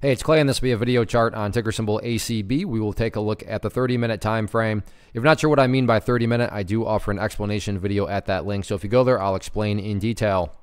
Hey, it's Clay, and this will be a video chart on ticker symbol ACB. We will take a look at the 30-minute time frame. If you're not sure what I mean by 30-minute, I do offer an explanation video at that link. So if you go there, I'll explain in detail.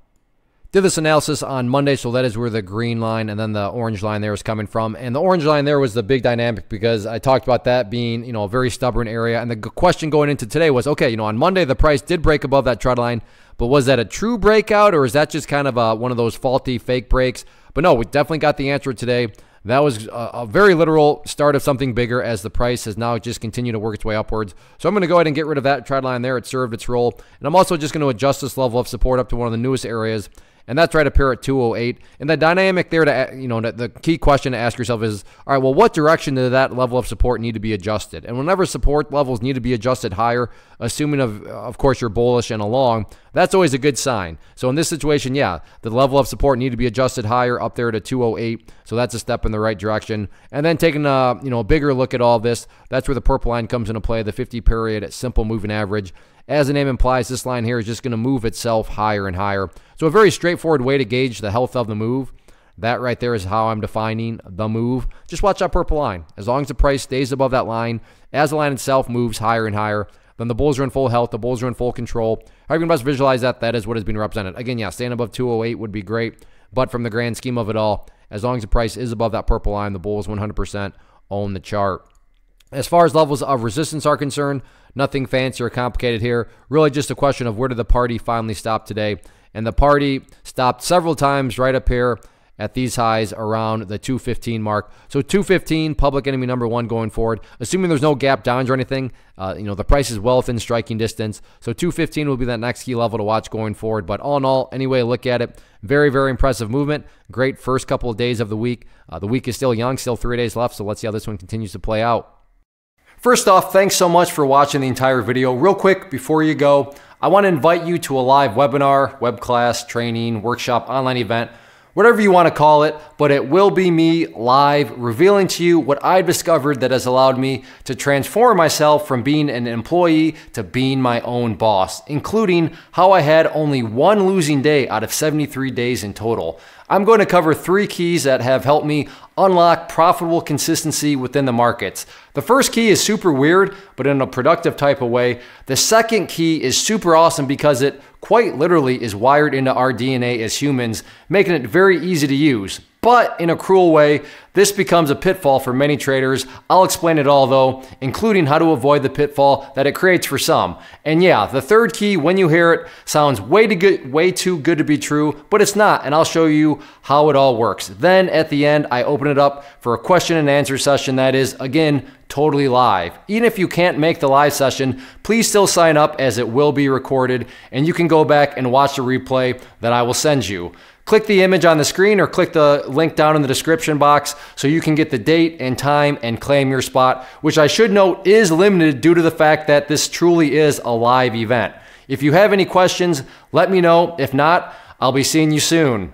Did this analysis on Monday, so that is where the green line and then the orange line there is coming from. And the orange line there was the big dynamic because I talked about that being, a very stubborn area. And the question going into today was, okay, on Monday the price did break above that trend line, but was that a true breakout or is that just kind of one of those faulty fake breaks? But no, we definitely got the answer today. That was a very literal start of something bigger as the price has now just continued to work its way upwards. So I'm going to go ahead and get rid of that trend line there. It served its role. And I'm also just going to adjust this level of support up to one of the newest areas. And that's right up here at 208. And the dynamic there, the key question to ask yourself is, all right, well, what direction did that level of support need to be adjusted? And whenever support levels need to be adjusted higher, assuming of course you're bullish and along, that's always a good sign. So in this situation, yeah, the level of support need to be adjusted higher up there to 208. So that's a step in the right direction. And then taking a bigger look at all this, that's where the purple line comes into play, the 50 period simple moving average. As the name implies, this line here is just going to move itself higher and higher. So a very straightforward way to gauge the health of the move. That right there is how I'm defining the move. Just watch that purple line. As long as the price stays above that line, as the line itself moves higher and higher, then the bulls are in full health, the bulls are in full control. How you can best visualize that, that is what is being represented. Again, yeah, staying above 208 would be great, but from the grand scheme of it all, as long as the price is above that purple line, the bulls 100% own the chart. As far as levels of resistance are concerned, nothing fancy or complicated here. Really just a question of where did the party finally stop today. And the party stopped several times right up here at these highs around the 215 mark. So 215, public enemy number one going forward. Assuming there's no gap downs or anything, the price is well within striking distance. So 215 will be that next key level to watch going forward. But all in all, any way to look at it, very, very impressive movement. Great first couple of days of the week. The week is still young, still 3 days left. So let's see how this one continues to play out. First off, thanks so much for watching the entire video. Real quick, before you go, I want to invite you to a live webinar, web class, training, workshop, online event, whatever you want to call it, but it will be me live revealing to you what I've discovered that has allowed me to transform myself from being an employee to being my own boss, including how I had only one losing day out of 73 days in total. I'm going to cover 3 keys that have helped me unlock profitable consistency within the markets. The first key is super weird, but in a productive type of way. The second key is super awesome because it quite literally is wired into our DNA as humans, making it very easy to use. But in a cruel way, this becomes a pitfall for many traders. I'll explain it all though, including how to avoid the pitfall that it creates for some. And yeah, the third key, when you hear it, sounds way too good to be true, but it's not, and I'll show you how it all works. Then at the end, I open it up for a question and answer session that is, again, totally live. Even if you can't make the live session, please still sign up as it will be recorded, and you can go back and watch the replay that I will send you. Click the image on the screen or click the link down in the description box so you can get the date and time and claim your spot, which I should note is limited due to the fact that this truly is a live event. If you have any questions, let me know. If not, I'll be seeing you soon.